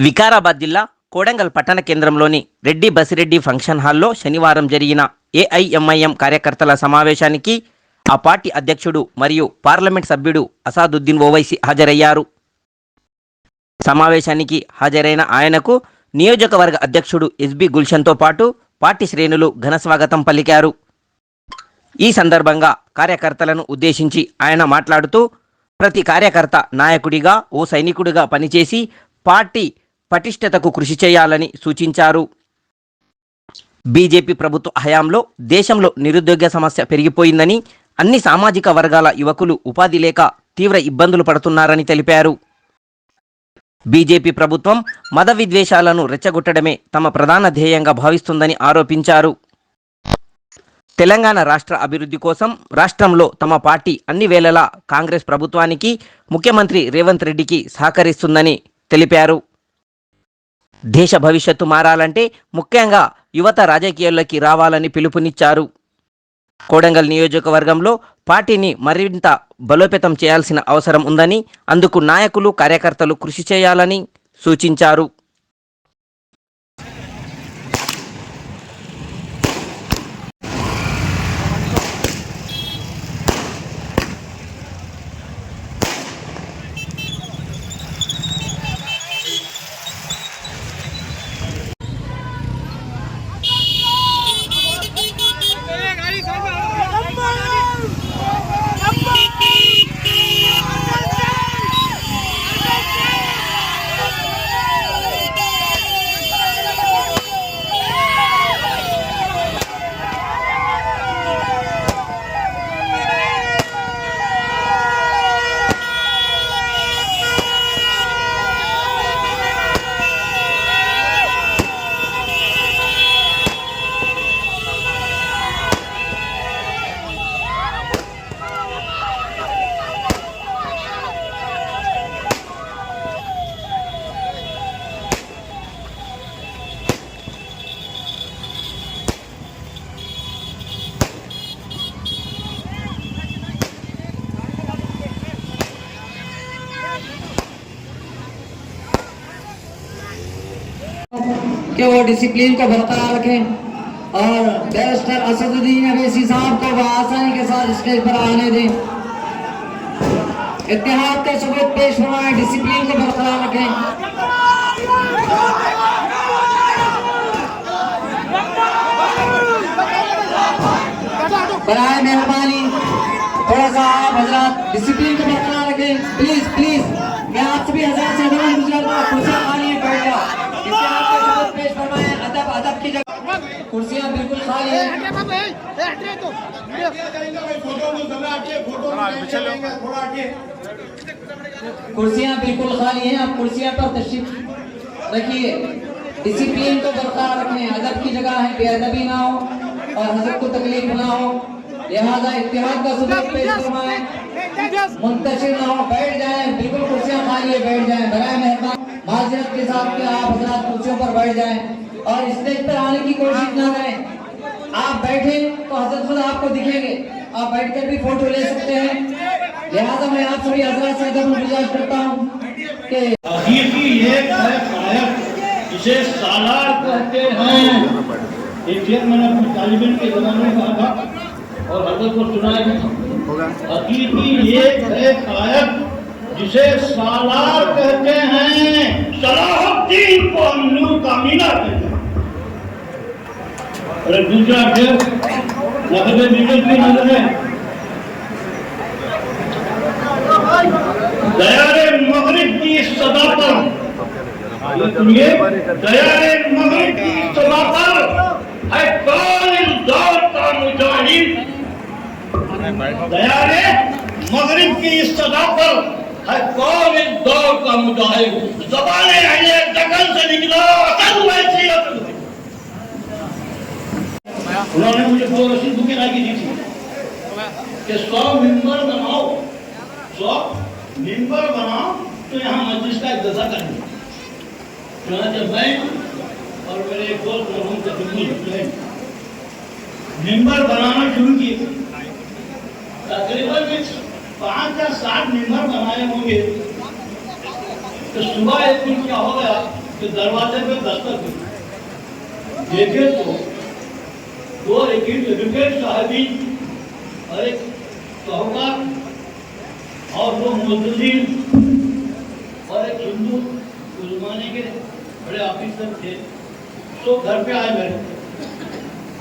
వికారాబాద్ జిల్లా కోడంగల్ పట్టణ కేంద్రంలోని రెడ్డి బసిరెడ్డి ఫంక్షన్ హాల్లో శనివారం జరిగిన ఏఐఎంఐఎం కార్యకర్తల సమావేశానికి ఆ పార్టీ అధ్యక్షుడు మరియు పార్లమెంట్ సభ్యుడు అసాదుద్దీన్ ఓవైసీ హాజరయ్యారు. సమావేశానికి హాజరైన ఆయనకు నియోజకవర్గ అధ్యక్షుడు ఎస్బి గుల్షన్తో పాటు పార్టీ శ్రేణులు ఘనస్వాగతం పలికారు. ఈ సందర్భంగా కార్యకర్తలను ఉద్దేశించి ఆయన మాట్లాడుతూ, ప్రతి కార్యకర్త నాయకుడిగా ఓ సైనికుడిగా పనిచేసి పార్టీ పటిష్టతకు కృషి చేయాలని సూచించారు. బీజేపీ ప్రభుత్వ హయాంలో దేశంలో నిరుద్యోగ సమస్య పెరిగిపోయిందని, అన్ని సామాజిక వర్గాల యువకులు ఉపాధి లేక తీవ్ర ఇబ్బందులు పడుతున్నారని తెలిపారు. బీజేపీ ప్రభుత్వం మత విద్వేషాలను రెచ్చగొట్టడమే తమ ప్రధాన ధ్యేయంగా భావిస్తుందని ఆరోపించారు. తెలంగాణ రాష్ట్ర అభివృద్ధి కోసం రాష్ట్రంలో తమ పార్టీ అన్ని వేళలా కాంగ్రెస్ ప్రభుత్వానికి, ముఖ్యమంత్రి రేవంత్ రెడ్డికి సహకరిస్తుందని తెలిపారు. దేశ భవిష్యత్తు మారాలంటే ముఖ్యంగా యువత రాజకీయాల్లోకి రావాలని పిలుపునిచ్చారు. కోడంగల్ నియోజకవర్గంలో పార్టీని మరింత బలోపేతం చేయాల్సిన అవసరం ఉందని, అందుకు నాయకులు కార్యకర్తలు కృషి చేయాలని సూచించారు. कि वो डिसिप्लिन को बरकरार रखें और बैरिस्टर असदुद्दीन अवैसी साहब को आसानी के साथ स्टेज पर आने दें। इत्तेहाद का सबूत पेश फरमाएं, डिसिप्लिन को बरकरार रखें। बराए मेहरबानी थोड़ा सा आप हजरात डिसिप्लिन को बरकरार रखें, प्लीज प्लीज। मैं आप सभी हजरात से कुर्सियां खाली है, बैठ जाओ। पेश फरमाएं, अदब अदब की जगह कुर्सियां बिल्कुल खाली हैं। कुर्सियां बिल्कुल खाली हैं, आप कुर्सियां पर तशरीफ रखिए। डिसिप्लिन को बरकरार रखें, अदब की जगह है, बेअदबी ना हो और हजरत को तकलीफ ना हो, लिहाजा इत्तेहाद का सबूत पेश फरमाएं, मुंतशिर ना हो, बैठ जाएं। बिल्कुल कुर्सियां खाली है, बैठ जाएं। बराए मेहरबान माजरत के साथ कि आप हजरात कुर्सियों पर बैठ जाएं और स्टेज पर आने की कोशिश ना करें। आप बैठे तो हजरत खुद आपको दिखेंगे, आप बैठकर भी फोटो ले सकते हैं। लिहाजा मैं आप सभी हजरात से गुजारिश करता हूँ कि जिसे सालार कहते हैं, एक शेर मैंने अपने तालिबान के जमाने में कहा था और हजरत को सुनाया भी था। हकीकी एक है कायक जिसे सालार कहते हैं, सलाहुद्दीन को नूर का मीनार कहते हैं। और दूसरा शेर नकद बिजनेस की नजर है, दयारे मगरिब की सदा पर, सुनिए, दयारे मगरिब की सदा पर है कौन इस दौर का मुजाहिद। दयारे मगरिब की इस सदा पर है कौन इस दौर का मुजाहिद। ज़बाने अहले दक्कन से निकला असद वैसी असद। उन्होंने मुझे 2 रसीद बुकें लाके दी थी कि 100 मिंबर बनाओ, 100 मिंबर बनाओ तो यहाँ मस्जिद का एक दर्जा करना। जब मैं और मेरे एक दोस्त मरहूम तकरीबन मिंबर बनाना शुरू किए, तकरीबन 5 या 7 मेंबर बनाए होंगे। तो सुबह एक दिन क्या हो गया, कि दरवाजे पे दस्तक हुई। देखे तो दो एडवोकेट साहबीन और एक साहूकार और दो मुद्दीन और एक हिंदू उस जमाने के बड़े ऑफिसर थे। तो घर पे आए मेरे,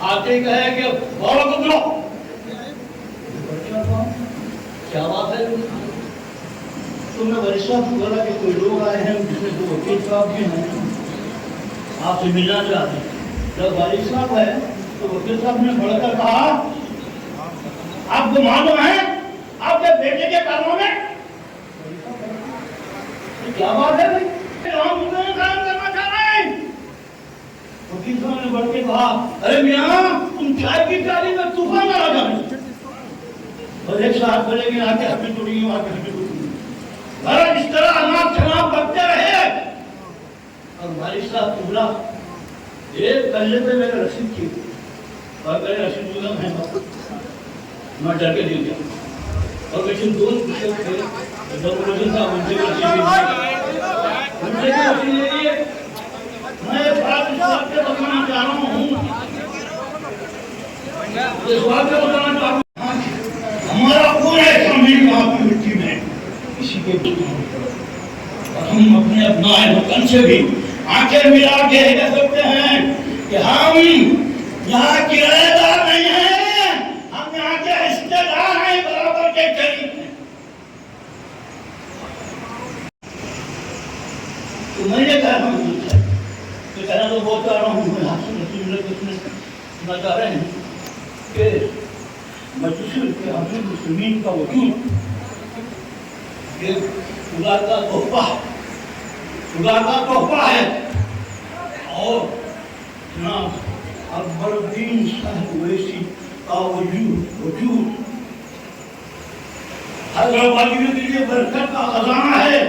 आते कहे कि बड़ा बदलो, क्या बात है? तो मैं वरिष्ठ बोला कि कोई लोग आए हैं जिसमें दो वकील साहब भी हैं, आपसे मिलना चाहते हैं। जब वारिस साहब है तो वकील साहब ने बढ़कर कहा, आपको मालूम है आपके बेटे के कानों में क्या बात है भाई? हम उसमें काम करना चाह रहे हैं। वकील साहब ने बढ़ के कहा, अरे मियां तुम चाय की प्याली में तूफान आ जाए। और एक साथ बोले कि आके हमें टूटी आके हमें टूटी इस तरह अनाप शनाप करते रहे। और वारिस साहब बोला, एक कल्ले पे मैंने रसीद की और मैंने रसीद दूंगा मैं डर के दे दिया। और लेकिन दोस्त थे उनसे रसीद ले लिए। मैं एक बात इस बात पे बताना चाह रहा हूँ, इस बात पे बताना चाह रहा हूँ, हमारा पूरा शामिल आपकी मिट्टी में किसी के हम अपने अपनाए वतन से भी आंखें मिला के कह सकते हैं कि हम यहाँ किराएदार नहीं हैं, हम यहाँ के हिस्सेदार हैं, बराबर के शरीक हैं। तो मैं ये कह रहा हूँ, तो कहना तो बहुत चाह रहा हूँ, मैं आपसे सुनना चाह रहे हैं कि मजलिस के आमिर मुस्लिमीन का वजूद ये खुदा का तोहफा है। और जनाब अकबरुद्दीन साहब ओवैसी का वजूद हैदराबादियों के लिए बरकत का खजाना है।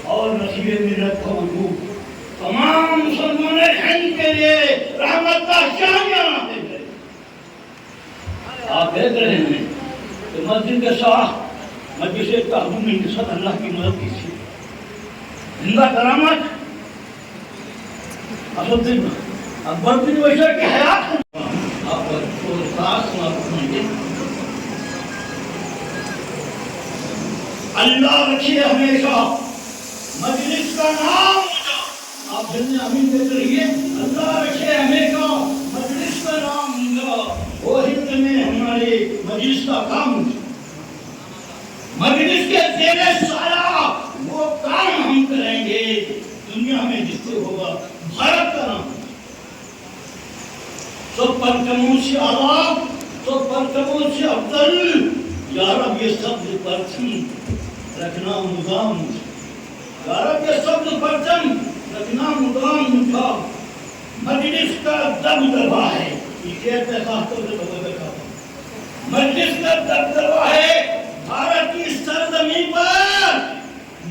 और नसीब मिलत का वजूद तमाम मुसलमानों हिंद के लिए रहमत का शामियाना है। आप देख रहे हैं कि मस्जिद के साथ मजलिस ताज़ुम के साथ अल्लाह की मदद की थी। जिंदा करामत असदुद्दीन अकबरुद्दीन ओवैसी की हयात आप तो साथ सुनाएंगे। अल्लाह रखिए हमेशा मजलिस का नाम ऊंचा। आप जल्दी आमीन कहते रहिए। अल्लाह रखिए हमेशा मजलिस का नाम ऊंचा। वो हिंद में हमारे मजलिस का काम मजलिस के तेरे साया वो काम हम करेंगे दुनिया में जिससे होगा भारत का नाम। तो परचमों से आला तो परचमों से अफजल या रब ये शब्द परचम रखना मुदाम। या रब ये शब्द परचम रखना मुदाम मुझा। मजलिस का दबदबा है, मजलिस का दबदबा है भारत की सरजमीन पर,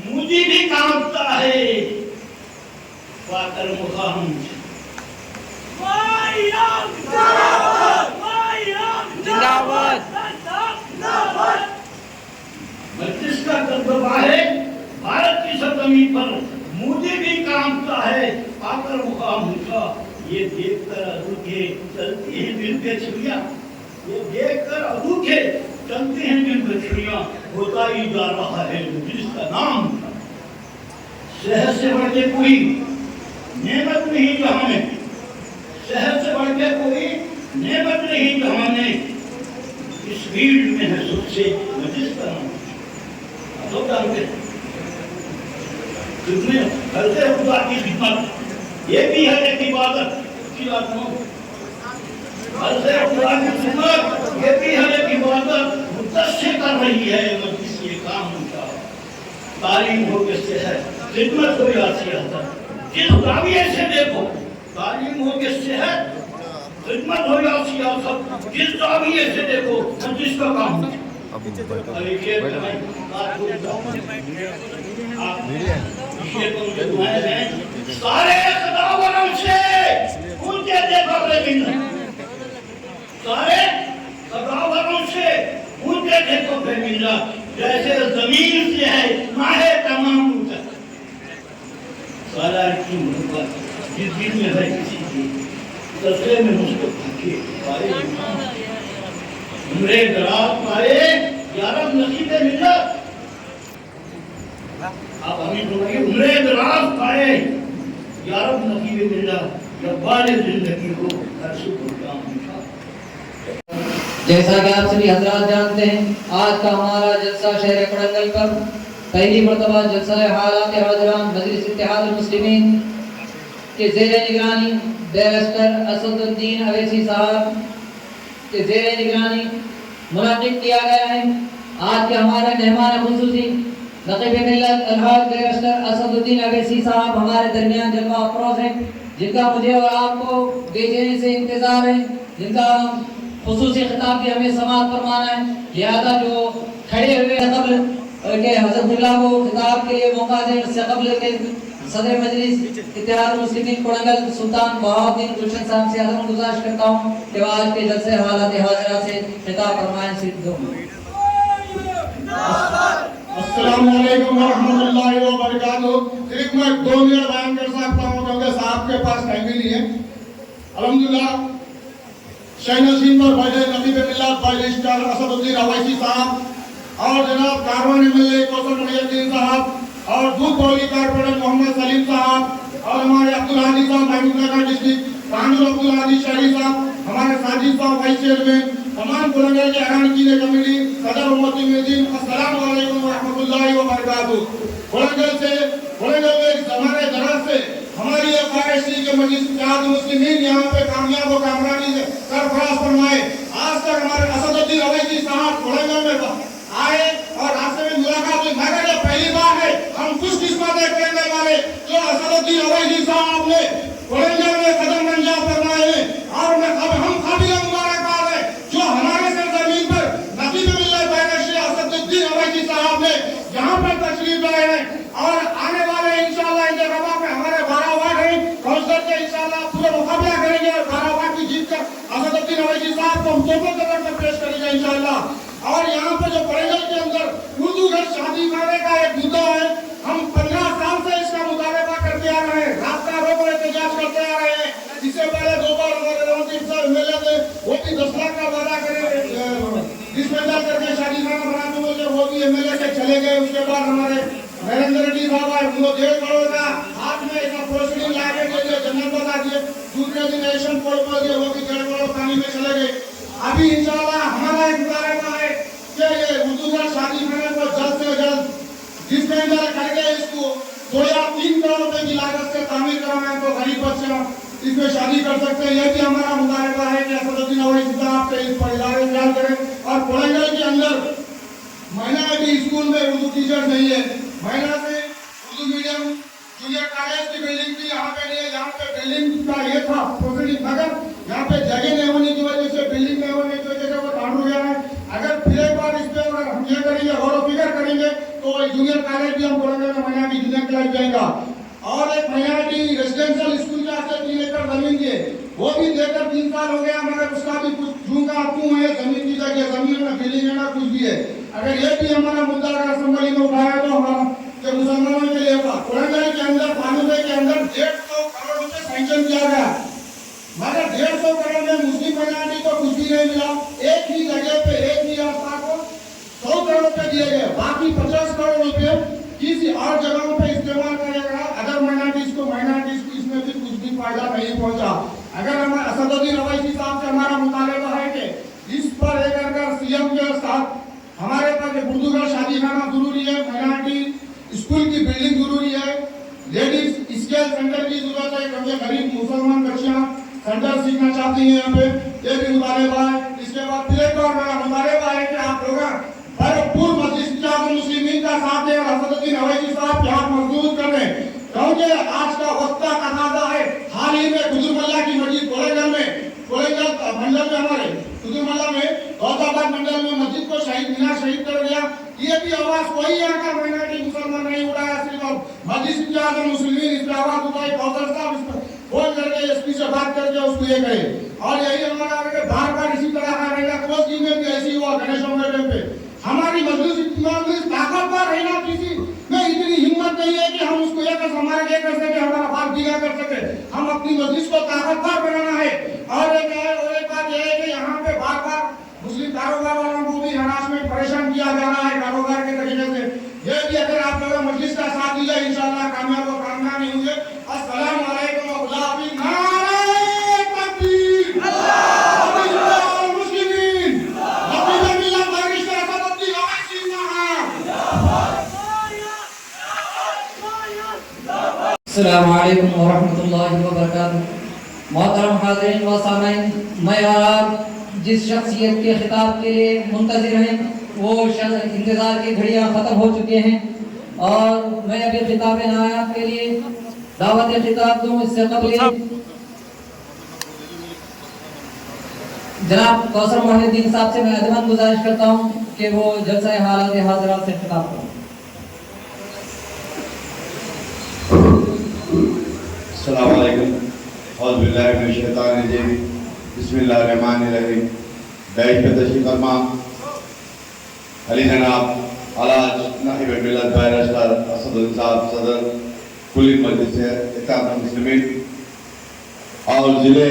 मुझे भी कांपता है पाकर मुकाम। मजलिस का दबदबा है भारत की सरजमीन पर, मुझे भी कांपता है पाकर मुकाम उनका। ये देखकर अधूखे चलती हैं दिल पे छुरियां, ये देखकर अधूखे चलते हैं दिल पे छुरियां। होता ही जा रहा है जिसका नाम। शहर से बढ़ के कोई नेमत नहीं जहां में, शहर से बढ़ के कोई नेमत नहीं जहां में। इस फील्ड में है सबसे जिसका नाम। तो जानते जितने करते खुदा की खिदमत, ये भी है एक इबादत की बात हो। करते खुदा की खिदमत ये भी है एक इबादत मुद्दे कर रही है। मजलिस ये काम उनका तालीम हो किससे है, खिदमत हो या सियासत। जिस जाविये से देखो तालीम हो किससे है, खिदमत हो या सियासत। जिस जाविये से देखो मजलिस का काम है। सारे सदावरों से ऊंचे देखो सारे सदावरों से ऊंचे देखो जैसे जमीन से है माहे तमाम ऊंचा। जिस दिन में है किसी की तस्वीर में मुझको थके पाए उम्रे दराज पाए यारब नसीबे मिलत आप अमीन बोलिए उम्रे दराज पाए यारब नसीबे मिलत जब्बार जिंदगी को हर शुक्र का हमेशा। जैसा कि आप सभी हजरात जानते हैं, आज का हमारा जलसा शहर कोडंगल पर पहली मरतबा जलसा हालात हाज़िरान मजलिस इत्तेहाद मुस्लिमीन के ज़ेर निगरानी बैरिस्टर असदुद्दीन अवैसी साहब के ज़ेर निगरानी मुनाकिब किया गया है। आज के हमारे मेहमान खुसूसी नक़ीब मिल्लत अलहाज बैरिस्टर असदुद्दीन अवैसी साहब हमारे दरमियान जलवा अफरोज़ हैं, जिनका मुझे और आपको बेचैनी से इंतज़ार है, जिनका खुसूसी खिताब भी हमें समाअत फरमाना है। लिहाजा जो खड़े हुए कबल के हज़रतुल्लाह को खिताब के लिए मौका दें, उससे कबल के सदर मजलिस इत्तेहाद मुस्लिमीन कोडंगल सुल्तान बहाउद्दीन गुलशन साहब से अदब गुजारिश करता हूँ कि वो आज के जलसे हालात हाज़िरा से खिताब फरमाएं। सिद्धो अस्सलाम वालेकुम व रहमतुल्लाहि व बरकातहू। सिर्फ मैं 2 मिनट बयान कर सकता हूँ क्योंकि साहब के पास टाइम भी नहीं है। अल्हम्दुलिल्लाह शहनशीन पर बैठे नकीब मिल्लत बैरिस्टर असदुद्दीन अवैसी साहब और जनाब कारवानी एमएलए कौसर मुहिउद्दीन साहब और दूध बोली कारपोरेटर मोहम्मद सलीम साहब और हमारे अब्दुल हादी साहब महबूबनगर डिस्ट्रिक्ट कानून अब्दुल हादी शहरी साहब, हमारे साजिद साहब वाइस चेयरमैन, तमाम कोडंगल के अरान की कमेटी, सदर उम्मत मुहिउद्दीन, अस्सलाम वालेकुम व रहमतुल्लाहि व बरकातहू। कोडंगल में ज़माने दराज से हमारी ये ख्वाहिश थी कि मजलिस इत्तेहाद मुस्लिमीन यहाँ पे कामयाब व कामरानी से सरफराज फरमाए। आज तक हमारे असदुद्दीन अवैसी साहब कोडंगल में आए और आपसे भी मुलाकात हुई। मगर ये पहली बार है, हम खुशकिस्मत है कोडंगल वाले जो असदुद्दीन अवैसी साहब ने कोडंगल में कदम रंजा फरमाए हैं और हम काबिल मुबारकबाद है जो हमारे सरजमीन पर नकीब मिल्लत बैरिस्टर असदुद्दीन अवैसी साहब ने यहाँ पर तशरीफ लाए हैं और आने वाले इंशाअल्लाह इंतखाबात में हमारे 12 वार्ड हैं, काउंसिलर के इंशाअल्लाह पूरे मुकाबला करेंगे और 12 वार्ड की जीत कर असदुद्दीन अवैसी साहब को हम तोहफे के तौर पर पेश करेंगे इंशाअल्लाह। और यहाँ पे जो कोडंगल के अंदर उर्दू घर शादी खाने का एक मुद्दा है, हम 15 साल से इसका मुतालबा करते आ रहे हैं, रास्ता रोको एहतजाज करते आ रहे हैं। इससे पहले 2 बार हमारे रवनदीप साहब एमएलए थे, वो भी 10 लाख का वादा करे डिस्पेंसर करके शादी खाना बनाते बोले, वो भी एमएलए के चले गए। उसके बाद हमारे नरेंद्र रेड्डी साहब आए, उनको 1.5 करोड़ का हाथ में एक प्रोसीडिंग लाने के लिए जन्नत बता दिए। दूसरे दिन एशियन पोर्ट पर दिए, वो भी 1.5 करोड़ पानी में चले गए। अभी इंशाअल्लाह हमारा एक मुतालबा है कि ये उर्दू घर शादी खाने को जल्द से जल्द डिस्पेंसर करके इसको 2 या 3 करोड़ रुपए की लागत से तामीर करवाएं तो गरीब बच्चे इसमें शादी कर सकते हैं। ये भी हमारा मुतालबा है कि असदुद्दीन अवैसी साहब से इस पर इदारे ख्याल करें। और कोडंगल के अंदर माइनॉरिटी स्कूल में उर्दू टीचर नहीं है, महिला से उर्दू मीडियम जूनियर कॉलेज की बिल्डिंग भी यहाँ पे नहीं है। यहाँ पे बिल्डिंग का ये था प्रोसीडिंग, मगर यहाँ पे जगह नहीं होने की वजह से, बिल्डिंग नहीं होने की वजह से वो कांड हो गया है। अगर फिर एक बार इस पे अगर हम ये करेंगे गौर फिक्र करेंगे तो जूनियर कॉलेज भी हम कोडंगल में माइनॉरिटी जूनियर कॉलेज जाएगा। और एक माइनॉरिटी रेजिडेंशियल स्कूल के आगे 3 एकड़ जमीन की वो भी देकर 3 साल हो गया, मगर उसका भी कुछ झूठा क्यों है, जमीन की जगह जमीन में बिल्डिंग है ना कुछ भी है। अगर ये भी हमारा मुद्दा अगर असेंबली में उठाया तो हमारा कि मुसलमानों के लिए होगा। कोडंगल के अंदर पानुबे के अंदर 150 करोड़ रुपए सैंक्शन किया गया, मगर 150 करोड़ में मुस्लिम माइनॉरिटी को कुछ भी नहीं मिला। एक ही जगह पे एक ही रास्ता को 100 करोड़ रुपए दिए गए, बाकी 50 करोड़ रुपए किसी और जगहों पे इस्तेमाल करेगा। अदर माइनॉरिटीज को इसमें भी कुछ भी फायदा नहीं पहुंचा। अगर हमारे असदुद्दीन अवैसी साहब से हमारा मुतालबा है कि इस पर एक अगर सीएम के साथ हमारे पास उर्दू का शादी खाना जरूरी है, माइनॉरिटी स्कूल की बिल्डिंग जरूरी है, लेडीज स्केल सेंटर की जरूरत है क्योंकि गरीब मुसलमान बच्चियां सेंटर सीखना चाहती हैं यहाँ पे, ये भी मुतालबा है। इसके बाद फिर एक और मेरा मुतालबा है कि आप लोग भरपूर मजलिस इत्तेहाद मुस्लिमीन का साथ दें और असदुद्दीन अवैसी साहब यहाँ मजबूत कर दें क्योंकि आज का वक्त का तकाजा है। हाल ही में कुतुबुल्लाह की मस्जिद कोडंगल मंडल में हमारे कुतुबुल्लाह में गौताबाद मंडल में मस्जिद को शहीद कर दिया। ये भी आवाज कोई यहाँ का माइनॉरिटी मुसलमान नहीं उठाया, सिर्फ मजलिस इत्तेहाद मुस्लिमीन इस पर आवाज उठाई। कौसर साहब इस पर फोन करके एसपी से बात करके उसको ये कहे और यही हमारा बार बार इसी तरह का रहेगा। कोसी में भी ऐसी हुआ गणेश पे हमारी मजलिस ताकतवर रहना, किसी में इतनी हिम्मत नहीं है कि हम उसको ये कर हमारा ये कर सके, हमारा बात दिया कर सके। हम अस्सलाम वालेकुम व रहमतुल्लाहि व बरकातहू। मोहतरम हाज़रीन व सामीन, मैं और आप जिस शख्सियत के खिताब के लिए मुंतज़िर हैं वो इंतज़ार की घड़ियाँ ख़त्म हो चुके हैं और मैं अभी खिताब नायात के लिए दावत खिताब दूँ। इससे कबल जनाब कौसर मोहिउद्दीन साहब से मैं अदबन गुजारिश करता हूँ कि वो जलसा हालत हाज़िरात से खिताब करें। अस्सलाम वालेकुम, औज़ु बिल्लाहि मिनश शैतानिर रजीम, बिस्मिल्लाहिर रहमानिर रहीम। बैठ पे तशरीफ फरमा अली जनाब आलाज नाहिब मिल्लत बैरिस्टर असदुल साहब सदर कुली मजलिस इत्तेहाद मुस्लिमीन और जिले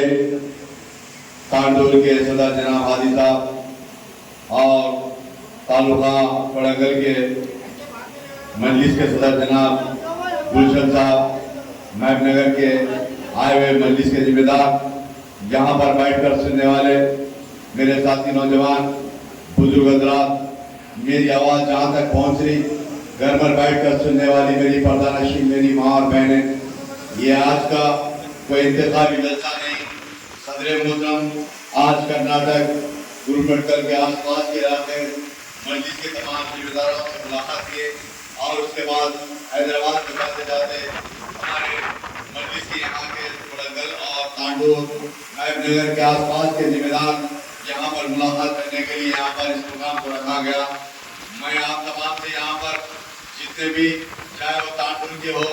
कांडोल के सदर जनाब हादी साहब और तालुका कोड़ंगल के मजलिस के सदर जनाब गुलशन साहब, महबूबनगर के आए हुए मजलिस के जिम्मेदार, यहाँ पर बैठकर सुनने वाले मेरे साथी नौजवान बुजुर्ग हज़रात, मेरी आवाज़ जहाँ तक पहुँच रही, घर पर बैठकर सुनने वाली मेरी पर्दानशीन मेरी माँ और बहनें, ये आज का कोई इंतखाबी जलसा नहीं। सदर मोहतरम आज कर्नाटक गुरुमंडल के आसपास के इलाके मजलिस के तमाम जिम्मेदारों से मुलाकात किए और उसके बाद हैदराबाद में जाते जाते हमारे मजलिस के यहाँ के कोड़ंगल और तांडूर महबूबनगर के आसपास के जिम्मेदार यहाँ पर मुलाकात करने के लिए यहाँ पर इस प्रोग्राम को रखा गया। मैं आप तमाम से यहाँ पर जितने भी चाहे वो तांडूर के हो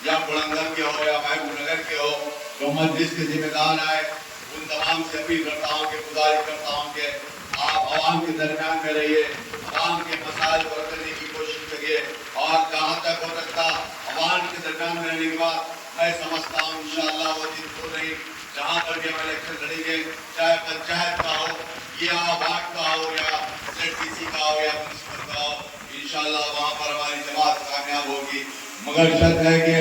या कोड़ंगल के हो या महबूबनगर के हो जो मजलिस के जिम्मेदार आए उन तमाम से अपील करता हूँ कि गुजारिश करता हूँ कि आप आवाम के दरमियान में रहिए, आवाम के मसाइल को करने की कोशिश करिए और कहाँ तक हो सकता आवाम के दरमियान में रहने के बाद मैं समझता हूँ इंशाअल्लाह वो दिन तो नहीं, जहाँ पर भी हम इलेक्शन लड़ेंगे चाहे पंचायत का हो या वार्ड का हो या ZTC का हो या म्यूनसिपल का हो, इंशाअल्लाह वहाँ पर हमारी जमात कामयाब होगी। मगर शर्त है कि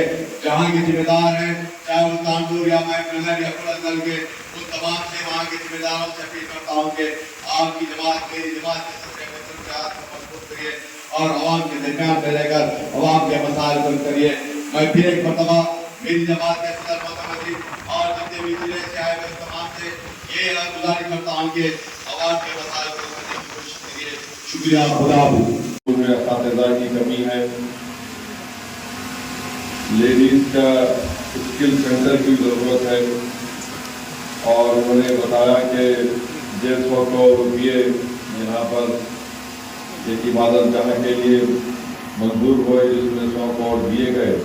जहाँ के जिम्मेदार हैं चाहे वो तांडूर या महबूबनगर या कोड़ंगल के उन तमाम से वहाँ के जिम्मेदारों से अपील करता हूँ कि आपकी जमात मेरी जमात के सबसे वतन के हाथ को मजबूत करिए और आवाम के दरमियान में रहकर आवाम के मसाइल को करिए। मैं फिर एक मरतबा मेरी जमात के सदर मोहतरम और जितने भी जिले से आए हुए तमाम से ये गुजारिश करता हूँ कि आवाम के मसाइल को करने की कोशिश करिए। शुक्रिया। खुदा में असातिज़ा की कमी है, लेडीज का स्किल सेंटर की ज़रूरत है और उन्होंने बताया कि 150 करोड़ रुपये यहाँ पर एक इबादत गाह के लिए मंजूर हुए जिसमें 100 करोड़ दिए गए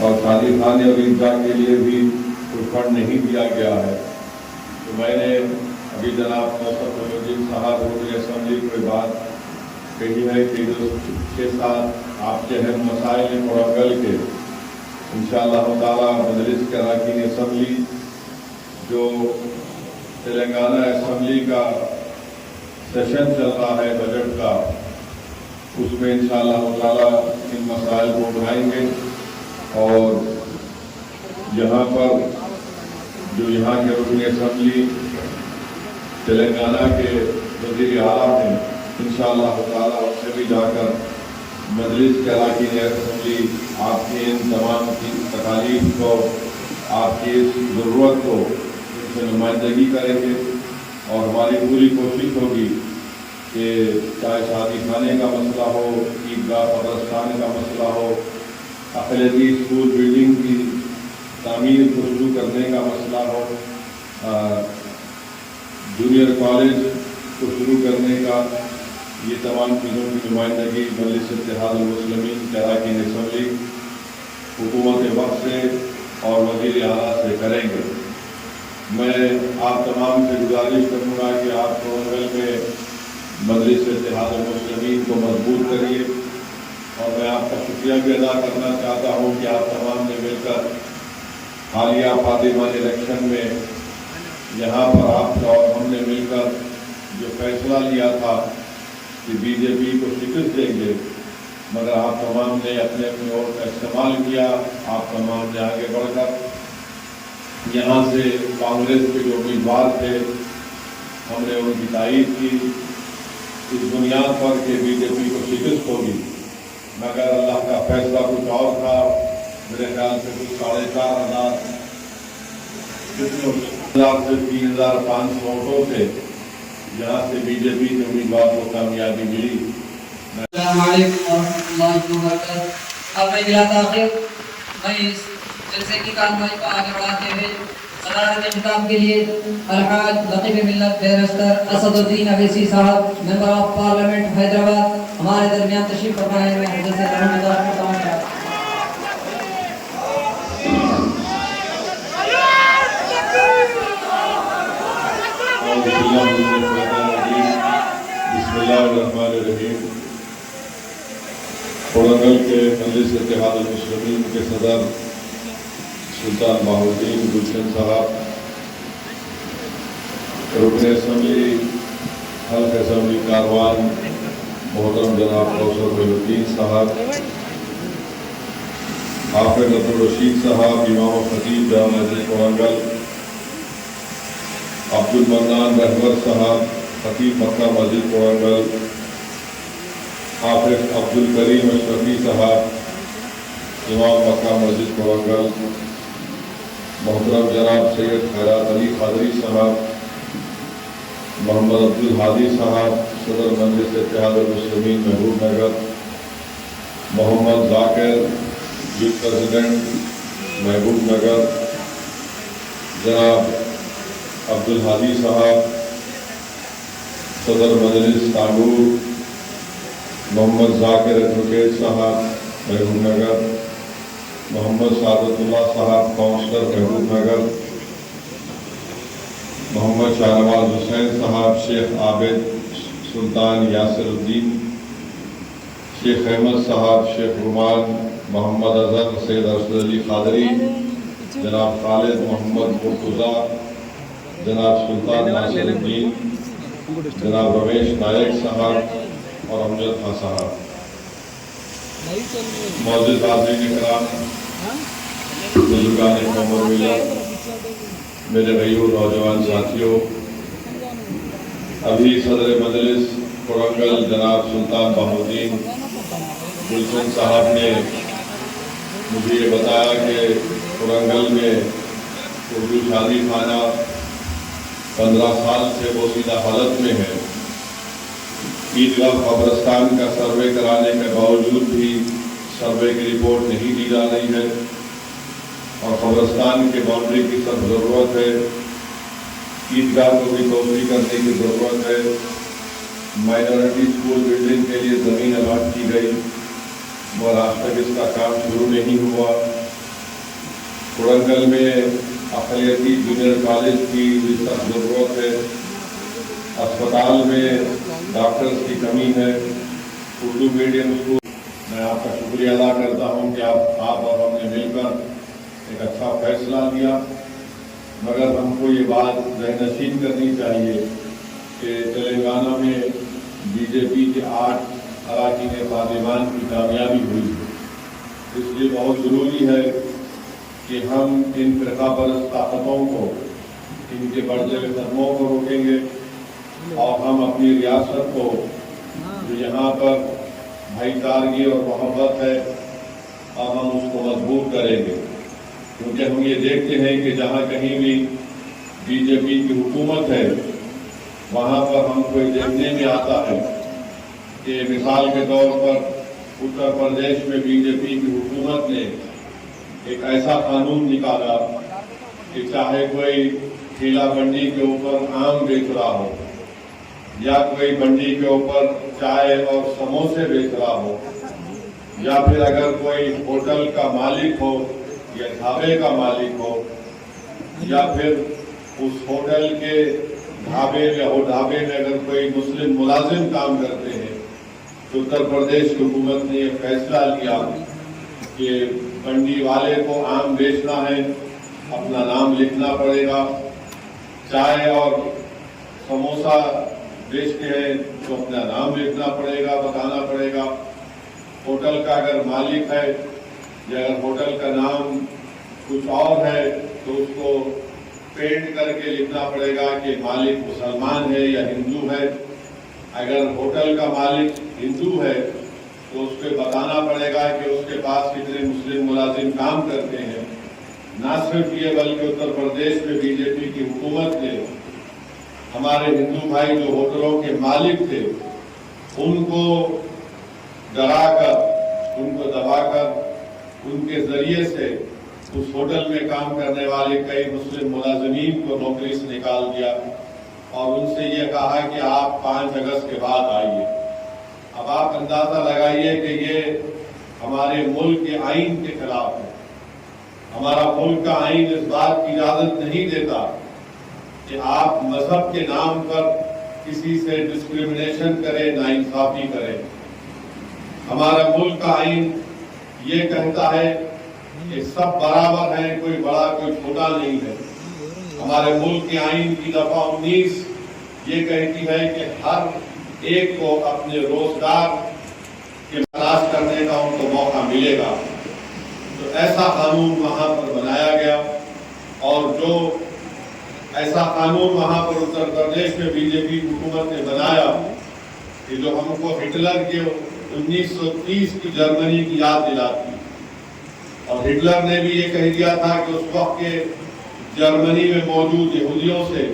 और शादी खाने और ईदगाह के लिए भी कोई फंड नहीं दिया गया है। तो मैंने अभी जनाब कौसर मोहिउद्दीन साहब रुकन असेंबली कोई बात कही है कि जो के साथ आपके हम मसाइल कोड़ंगल के इंशाअल्लाह ताला मजलिस के अरकान असेंबली जो तेलंगाना असेंबली का सेशन चल रहा है बजट का, उसमें इंशाअल्लाह ताला इन मसाइल को उठाएंगे और यहाँ पर जो यहाँ के रुकन असेंबली तेलंगाना के वज़ीर आला हैं इंशाअल्लाह ताला उससे भी जाकर मजलिस के अरकान असेंबली आपकी इन तमाम की तकालीफ को आपकी इस ज़रूरत को उनसे नुमाइंदगी करेंगे और हमारी पूरी कोशिश होगी कि चाहे शादी खाने का मसला हो, ईदगाह कब्रस्तान का मसला हो, अक़लियती स्कूल बिल्डिंग की तामीर को शुरू करने का मसला हो, जूनियर कॉलेज को शुरू करने का, ये तमाम चीज़ों की नुमाइंदगी मजलिस इत्तेहादुल मुस्लिमीन के अरकान असेंबली हुकूमत वक्त से और वज़ीर आला से करेंगे। मैं आप तमाम से गुजारिश करूँगा कि आप कोड़ंगल में मजलिस इत्तेहादुल मुस्लिमीन को मजबूत करिए और मैं आपका शुक्रिया भी अदा करना चाहता हूँ कि आप तमाम ने मिलकर हालिया पार्लियामानी इलेक्शन में यहाँ पर आपका और हमने मिलकर जो फैसला लिया था कि बीजेपी को शिकस्त देंगे, मगर आप तमाम ने अपने अपनी ओर का इस्तेमाल किया। आप तमाम ने आगे बढ़कर यहाँ से कांग्रेस के जो उम्मीदवार थे हमने उनकी तारीफ की इस बुनियाद पर कि बीजेपी को शिकस्त होगी, मगर अल्लाह का फैसला कुछ और था मेरे ख्याल से कुछ 4,500 से 3,500 वोटों से यहाँ से बीजेपी के उम्मीदवार को कामयाबी मिली। अब मैं जिला ताक़िब मैं इस जलसे की कार्रवाई को आगे बढ़ाते हुए सदारत इंतखाब के लिए अलहाज नकीब मिल्लत बैरिस्टर असदुद्दीन अवैसी साहब मेंबर ऑफ पार्लियामेंट हैदराबाद हमारे दरमियान तशरीफ फरमाए हुए हैं। जैसे बिस्मिल्लाहिर्रहमानिर्रहीम। कोड़ंगल के मजलिस इत्तेहादुल मुस्लिमीन के सदर सुल्तान बाहुद्दीन गुलशन साहब, रुकन असम्बली हल्क असम्बली कारवान मोहतरम जनाब कौसर मोहिउद्दीन साहब, हाफिज अब्दुल रशीद साहब, इमाम खतीब जामा मस्जिद कोड़ंगल, अब्दुल मन्नान रहबर साहब, खतीब मक्का मस्जिद कोड़ंगल, हाफिज अब्दुल करीम अशरफी साहब, इमाम मक्का मस्जिद कोड़ंगल, मोहतरम जनाब सैयद खैरात अली कादरी साहब, मोहम्मद अब्दुल हादी साहब, सदर मजलिस इत्तेहादुल मुस्लिमीन महबूब नगर, मोहम्मद जाकिर यूथ प्रेसिडेंट महबूब नगर, जनाब अब्दुल हादी साहब, सदर मजलिस तांडूर, मोहम्मद जाकिर एडवोकेट साहब महबूब नगर, मोहम्मद सादतुल्लाह साहब काउंसलर महबूब नगर, मोहम्मद शाहनवाज हुसैन साहब, शेख आबिद सुल्तान यासिरुद्दीन, शेख अहमद साहब, शेख रुमान, मोहम्मद अजहर, सैयद अरशद अली कादरी, जनाब खालिद मोहम्मद मुर्तज़ा, जनाब सुल्तान नासिरुद्दीन, जनाब रमेश नायक साहब और अमजद खां साहब। मौजूद हाज़रीन इकराम, बुजुर्गान कौम और मिल्लत, मेरे भाइयों नौजवान साथियों, अभी सदर मजलिस कोड़ंगल जनाब सुल्तान बाहुद्दीन गुलशन साहब ने मुझे ये बताया कि कोड़ंगल में उर्दू शादी खाना 15 साल से बोसीदा हालत में है। ईदगाह कब्रिस्तान का सर्वे कराने के बावजूद भी सर्वे की रिपोर्ट नहीं दी जा रही है और कब्रिस्तान के बाउंड्री की सब ज़रूरत है। ईदगाह को भी तोसी करने की ज़रूरत है। माइनॉरिटी स्कूल बिल्डिंग के लिए ज़मीन अलॉट की गई और आज तक इसका काम शुरू नहीं हुआ। कोड़ंगल में अक़लियती जूनियर कॉलेज की भी सख्त ज़रूरत है। अस्पताल में डॉक्टर्स की कमी है। उर्दू मीडियम स्कूल, मैं आपका शुक्रिया अदा करता हूँ कि आप और हमने मिलकर एक अच्छा फैसला लिया, मगर हमको ये बात ज़हनशीन करनी चाहिए कि तेलंगाना में बीजेपी के 8 अराकीन पार्लिमान की कामयाबी हुई है। इसलिए बहुत ज़रूरी है कि हम इन फ़िरक़ापरस्त ताकतों को, इनके बढ़ते हुए कदमों को रोकेंगे और हम अपनी रियासत को, जो यहाँ पर भाईचारगी और मोहब्बत है, अब हम उसको मजबूत करेंगे। क्योंकि हम ये देखते हैं कि जहाँ कहीं भी बीजेपी की हुकूमत है, वहाँ पर हमको देखने में आता है कि मिसाल के तौर पर उत्तर प्रदेश में बीजेपी की हुकूमत ने एक ऐसा कानून निकाला कि चाहे कोई ठेला मंडी के ऊपर आम बेच रहा हो या कोई मंडी के ऊपर चाय और समोसे बेच रहा हो या फिर अगर कोई होटल का मालिक हो या ढाबे का मालिक हो या फिर उस होटल के ढाबे में अगर कोई मुस्लिम मुलाजिम काम करते हैं, तो उत्तर प्रदेश की हुकूमत ने यह फैसला लिया कि मंडी वाले को आम बेचना है, अपना नाम लिखना पड़ेगा। चाय और समोसा बेचते हैं तो अपना नाम लिखना पड़ेगा, बताना पड़ेगा। होटल का अगर मालिक है या अगर होटल का नाम कुछ और है तो उसको पेंट करके लिखना पड़ेगा कि मालिक मुसलमान है या हिंदू है। अगर होटल का मालिक हिंदू है تو اس کو بتانا پڑے گا کہ اس کے پاس کتنے مسلم ملازم کام کرتے ہیں. نہ صرف یہ بلکہ اتر پردیش میں بی جے پی کی حکومت نے ہمارے ہندو بھائی جو ہوٹلوں کے مالک تھے ان کو ڈرا کر ان کو دبا کر ان کے ذریعے سے اس ہوٹل میں کام کرنے والے کئی مسلم ملازمین کو نوکری سے نکال دیا اور ان سے یہ کہا کہ آپ 5 اگست کے بعد آئیے. اب آپ اندازہ لگائیے کہ یہ ہمارے ملک کے آئین کے خلاف ہے. ہمارا ملک کا آئین اس بات کی اجازت نہیں دیتا کہ آپ مذہب کے نام پر کسی سے ڈسکریمنیشن کریں, ناانصافی کریں. ہمارا ملک کا آئین یہ کہتا ہے کہ سب برابر ہیں, کوئی بڑا کوئی چھوٹا نہیں ہے. ہمارے ملک کے آئین کی دفعہ 19 یہ کہتی ہے کہ ہر ایک کو اپنے روزگار کے تلاش کرنے کا ان کو موقع ملے گا. تو ایسا قانون وہاں پر بنایا گیا اور جو ایسا قانون وہاں پر اتر پردیش میں بی جے پی حکومت نے بنایا کہ جو ہم کو ہٹلر کے 1930 کی جرمنی کی یاد دلاتی. اور ہٹلر نے بھی یہ کہہ دیا تھا کہ اس وقت کے جرمنی میں موجود یہودیوں سے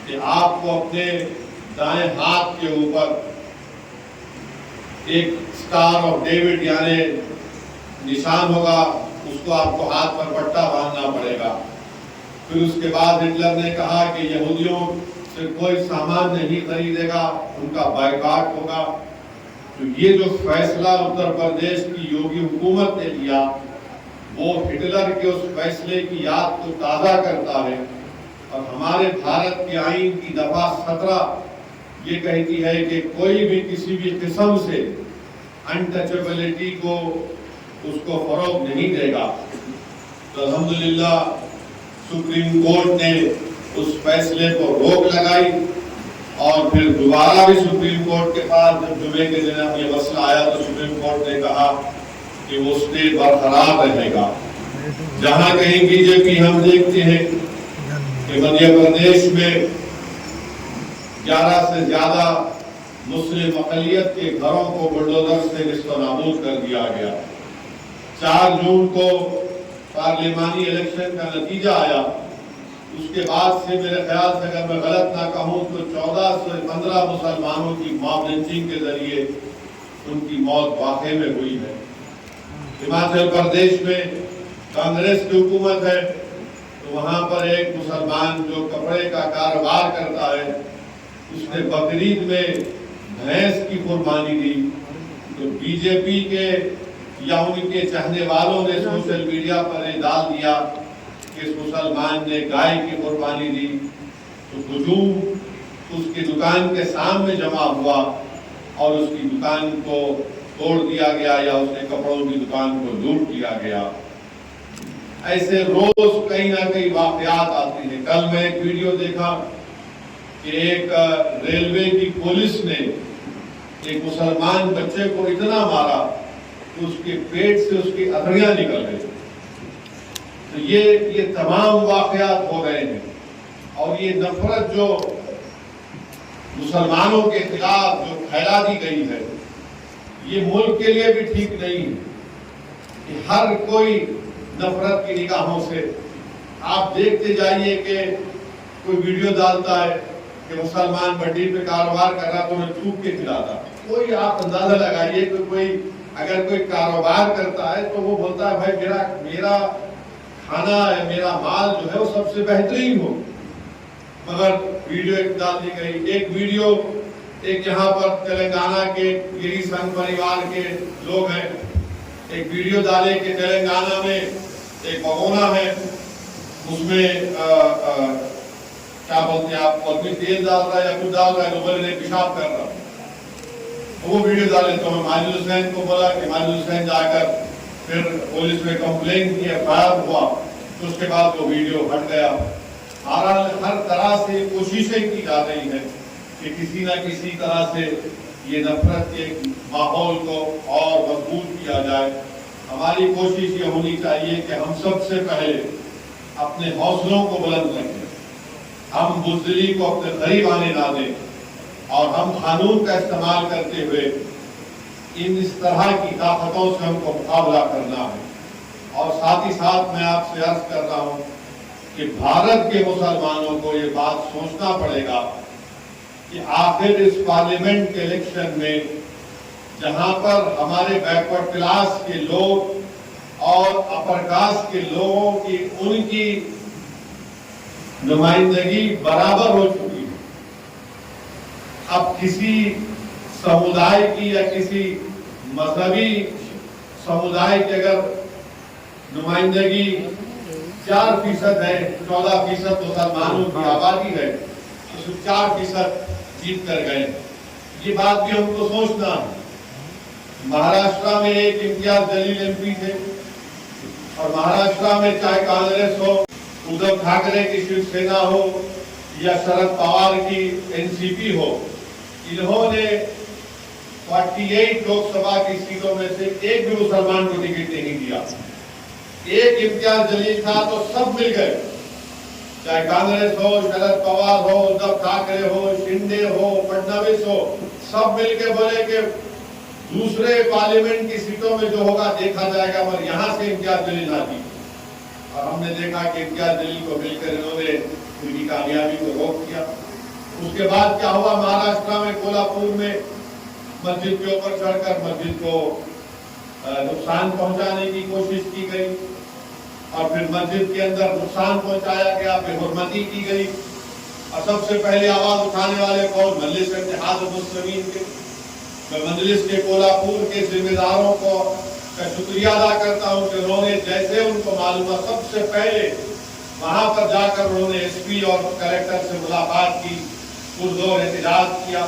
کہ آپ کو اپنے دائیں ہاتھ کے اوپر ایک اسٹار آف ڈیوڈ یعنی نشان ہوگا, اس کو آپ کو ہاتھ پر پٹا باندھنا پڑے گا. پھر اس کے بعد ہٹلر نے کہا کہ یہودیوں سے کوئی سامان نہیں خریدے گا, ان کا بائیکاٹ ہوگا. تو یہ جو فیصلہ اتر پردیش کی یوگی حکومت نے لیا وہ ہٹلر کے اس فیصلے کی یاد کو تازہ کرتا ہے. اور ہمارے بھارت کے آئین کی دفعہ 17 یہ کہتی ہے کہ کوئی بھی کسی بھی قسم سے انٹچیبلٹی کو اس کو فروغ نہیں دے گا. تو الحمدللہ سپریم کورٹ نے اس فیصلے کو روک لگائی اور پھر دوبارہ بھی سپریم کورٹ کے پاس جب جمعے کے دن یہ مسئلہ آیا تو سپریم کورٹ نے کہا کہ وہ اسٹے برقرار رہے گا. جہاں کہیں بی جے پی ہم دیکھتے ہیں کہ مدھیہ پردیش میں 11 سے زیادہ مسلم اقلیت کے گھروں کو بلڈوزر سے نیست و نابود کر دیا گیا. 4 جون کو پارلیمانی الیکشن کا نتیجہ آیا. اس کے بعد سے میرے خیال سے اگر میں غلط نہ کہوں تو 14 سے 15 مسلمانوں کی موب لنچنگ کے ذریعے ان کی موت واقعے میں ہوئی ہے. ہماچل پردیش میں کانگریس کی حکومت ہے تو وہاں پر ایک مسلمان جو کپڑے کا کاروبار کرتا ہے اس نے بقرعید میں بھینس کی قربانی دی. تو بی جے پی کے یا ان کے چاہنے والوں نے سوشل میڈیا پر یہ ڈال دیا کہ اس مسلمان نے گائے کی قربانی دی. تو ہجوم اس کی دکان کے سامنے جمع ہوا اور اس کی دکان کو توڑ دیا گیا یا اس نے کپڑوں کی دکان کو لوٹ لیا گیا. ایسے روز کہیں نہ کہیں واقعات آتے ہیں. کل میں ایک ویڈیو دیکھا کہ ایک ریلوے کی پولیس نے ایک مسلمان بچے کو اتنا مارا کہ اس کے پیٹ سے اس کی اتھڑیاں نکل گئی. تو یہ تمام واقعات ہو گئے ہیں اور یہ نفرت جو مسلمانوں کے خلاف جو پھیلا دی گئی ہے یہ ملک کے لیے بھی ٹھیک نہیں ہے کہ ہر کوئی نفرت کی نگاہوں سے. آپ دیکھتے جائیے کہ کوئی ویڈیو ڈالتا ہے کہ مسلمان بڈی پہ کاروبار کر رہا تو انہیں چوک کے کھلاتا. کوئی آپ اندازہ لگائیے کہ کوئی اگر کوئی کاروبار کرتا ہے تو وہ بولتا ہے بھائی میرا کھانا ہے, میرا مال جو ہے وہ سب سے بہترین ہو. مگر ویڈیو ایک ڈال دی گئی. ایک ویڈیو ایک یہاں پر تلنگانہ کے گری سنگھ پریوار کے لوگ ہیں, ایک ویڈیو ڈالے کہ تلنگانہ میں ایک بگونا ہے اس میں کیا بولتے ہیں آپ آدمی تیل ڈال رہا ہے یا کچھ ڈال رہا ہے تو بولے پیشاب کر رہا. وہ ویڈیو ڈالے تو میں ماجد حسین کو بولا کہ ماجد حسین جا کر پھر پولیس میں کمپلین کی, FIR ہوا. تو اس کے بعد وہ ویڈیو ہٹ گیا. ہر طرح سے کوششیں کی جا رہی ہیں کہ کسی نہ کسی طرح سے یہ نفرت کے ماحول کو اور مضبوط کیا جائے. ہماری کوشش یہ ہونی چاہیے کہ ہم سب سے پہلے اپنے حوصلوں کو بلند رکھیں, ہم بزدلی کو اپنے قریب آنے نہ دیں اور ہم قانون کا استعمال کرتے ہوئے इस तरह की ताकतों से हमको मुकाबला करना है। और साथ ही साथ मैं आपसे अर्ज कर रहा हूं कि भारत के मुसलमानों को ये बात सोचना पड़ेगा कि आखिर इस पार्लियामेंट के इलेक्शन में जहां पर हमारे बैकवर्ड क्लास के लोग और अपर कास्ट के लोगों की उनकी नुमाइंदगी बराबर हो चुकी है, अब किसी समुदाय की या किसी मजहबी समुदाय की अगर नुमाइंदगी 4% है, 14% मुसलमानों की आबादी है, तो 4% जीत कर गए। ये बात भी हमको सोचना है। महाराष्ट्र में एक इम्तियाज जलील एमपी थे और महाराष्ट्र में चाहे कांग्रेस हो, उद्धव ठाकरे की शिवसेना हो या शरद पवार की एनसीपी हो, इन्होंने 48 लोकसभा की सीटों में से एक भी मुसलमान को टिकट नहीं दिया। एक इम्तियाज जलील था तो सब मिल गए, चाहे कांग्रेस हो, शरद पवार हो, उद्धव ठाकरे हो, शिंदे हो, फडणवीस हो, सब मिलके बोले कि दूसरे पार्लियामेंट की सीटों में जो होगा देखा जाएगा, पर यहां से इम्तियाज जलील ना थी। और हमने देखा कि इम्तियाज जलील को मिलकर इन्होंने उनकी कामयाबी को रोक दिया। उसके बाद क्या हुआ, महाराष्ट्र में कोल्हापुर में मस्जिद के ऊपर चढ़कर मस्जिद को नुकसान पहुंचाने की कोशिश की गई और फिर मस्जिद के अंदर नुकसान पहुंचाया गया, बेहुरमती की गई। और सबसे पहले आवाज उठाने वाले कौन? मजलिस इत्तेहाद मुस्लिमीन के। मैं मजलिस के कोल्हापुर के जिम्मेदारों को शुक्रिया अदा करता हूं कि उन्होंने जैसे उनको मालूम है सबसे पहले वहां पर जाकर उन्होंने एसपी और कलेक्टर से मुलाकात की, पुरजोर एहतजाज किया।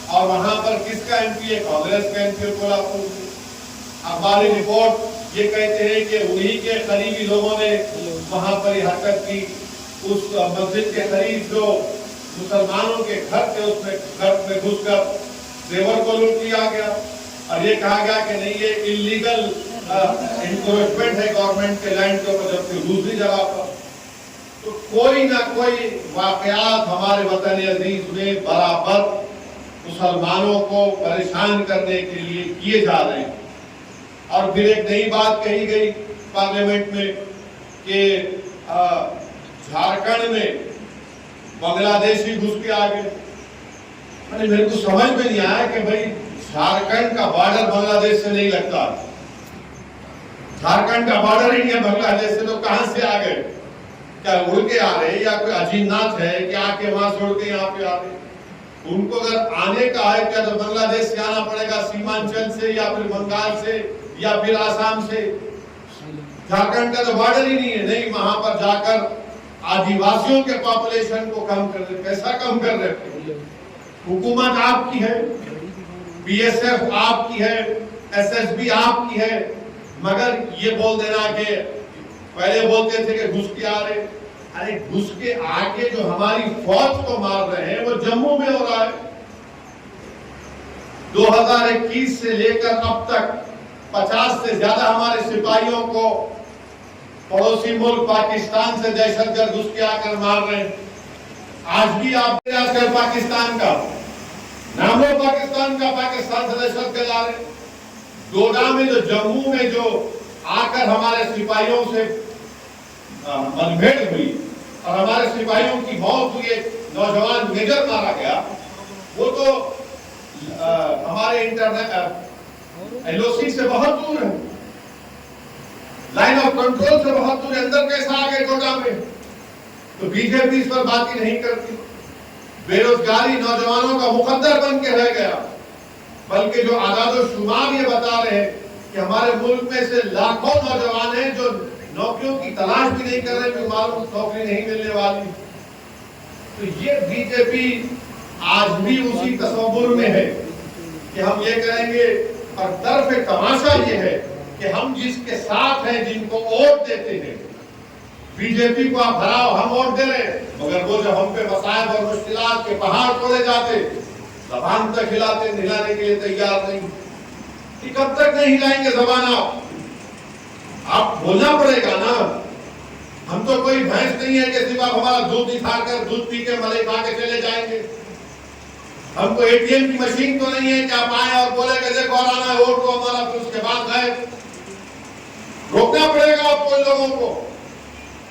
और वहां पर किसका एमपी है? कांग्रेस का एमपी कोल्हापुर। हमारी रिपोर्ट ये कहते हैं कि उन्हीं के करीबी लोगों ने वहां पर हरकत की। उस मस्जिद के करीब जो मुसलमानों के घर थे उसमें घर में घुसकर देवर को लूट लिया गया और ये कहा गया कि नहीं, ये इलीगल इंक्रोचमेंट है गवर्नमेंट के लैंड के ऊपर, जबकि दूसरी जगह पर। तो कोई ना कोई वाकयात हमारे वतन अजीज में बराबर मुसलमानों को परेशान करने के लिए किए जा रहे हैं। और फिर एक नई बात कही गई पार्लियामेंट में कि झारखंड में बांग्लादेशी घुस के आ गए। मेरे को समझ में नहीं आया कि भाई झारखंड का बॉर्डर बांग्लादेश से नहीं लगता, झारखंड का बॉर्डर इंडिया बांग्लादेश से, तो कहां से आ गए? क्या उड़ के आ रहे या कोई अजीबनाथ है कि आके वहां से उड़ के यहाँ पे आ रहे? उनको अगर आने का है क्या तो बांग्लादेश से आना पड़ेगा, सीमांचल से या फिर बंगाल से या फिर आसाम से। झारखंड का तो बॉर्डर ही नहीं है। नहीं, वहां पर जाकर आदिवासियों के पॉपुलेशन को कम कर रहे। कैसा कम कर रहे? हुकूमत आपकी है, बीएसएफ आपकी है, एसएसबी आपकी है, मगर ये बोल देना कि पहले बोलते थे कि घुस के आ रहे, अरे घुस के आके जो हमारी फौज को मार रहे हैं वो जम्मू में हो रहा है। 2021 से लेकर अब तक 50 से ज्यादा हमारे सिपाहियों को पड़ोसी मुल्क पाकिस्तान से दहशतगर्द घुस के आकर मार रहे हैं। आज भी आप पाकिस्तान का नाम लो, पाकिस्तान का, पाकिस्तान से दहशतगर्द आ रहे। डोडा में जो जम्मू में जो आकर हमारे सिपाहियों से मनभेड़ हुई और हमारे सिपाहियों की मौत हुई, एक नौजवान मेजर मारा गया, वो तो हमारे इंटरनेट एलओसी से बहुत दूर है, लाइन ऑफ कंट्रोल से बहुत दूर। अंदर कैसा आ गए डोडा में? तो बीजेपी इस पर बात ही नहीं करती। बेरोजगारी नौजवानों का मुकद्दर बन के रह गया, बल्कि जो आदाद-ओ-शुमार ये बता रहे हैं कि हमारे मुल्क में से लाखों नौजवान हैं जो नौकरियों की तलाश भी नहीं कर रहे, क्योंकि मालूम नौकरी नहीं मिलने वाली। तो ये बीजेपी आज भी उसी तस्वुर में है कि हम ये करेंगे, और तरफ तमाशा ये है कि हम जिसके साथ हैं, जिनको वोट देते हैं, बीजेपी को आप हराओ, हम वोट दे रहे हैं, मगर वो जब हम पे मसाइब और मुश्किलात के पहाड़ तोड़े जाते, जबान तक हिलाते, हिलाने के लिए तैयार नहीं। कि कब तक नहीं हिलाएंगे जबान? आप बोलना पड़ेगा ना। हम तो कोई भैंस नहीं है कि सिर्फ हमारा दूध दिखाकर दूध पी के मले खा के चले जाएंगे। ہم کو ATM کی مشین تو نہیں ہے کہ آپ آئیں اور بولے کہ دیکھو اور آنا ہے ووٹ کو ہمارا، پھر اس کے بعد گئے. روکنا پڑے گا آپ کو ان لوگوں کو.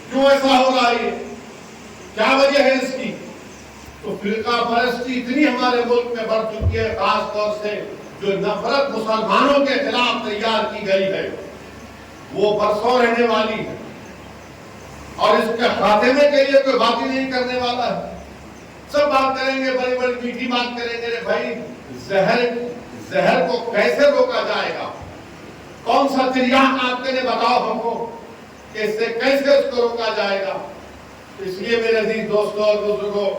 کیوں ایسا ہو رہا ہے؟ کیا وجہ ہے اس کی؟ تو فرقہ پرستی اتنی ہمارے ملک میں بڑھ چکی ہے، خاص طور سے جو نفرت مسلمانوں کے خلاف تیار کی گئی ہے وہ برسوں رہنے والی ہے، اور اس کے خاتمے کے لیے کوئی بات ہی نہیں کرنے والا ہے. سب بات کریں گے، بڑی بڑی میٹھی بات کریں گے. بھائی زہر کو کیسے روکا جائے گا؟ کون سا تریاق آپ نے بتاؤ ہم کو کہ اس سے کیسے اس کو روکا جائے گا؟ اس لیے میرے عزیز دوستوں اور بزرگوں،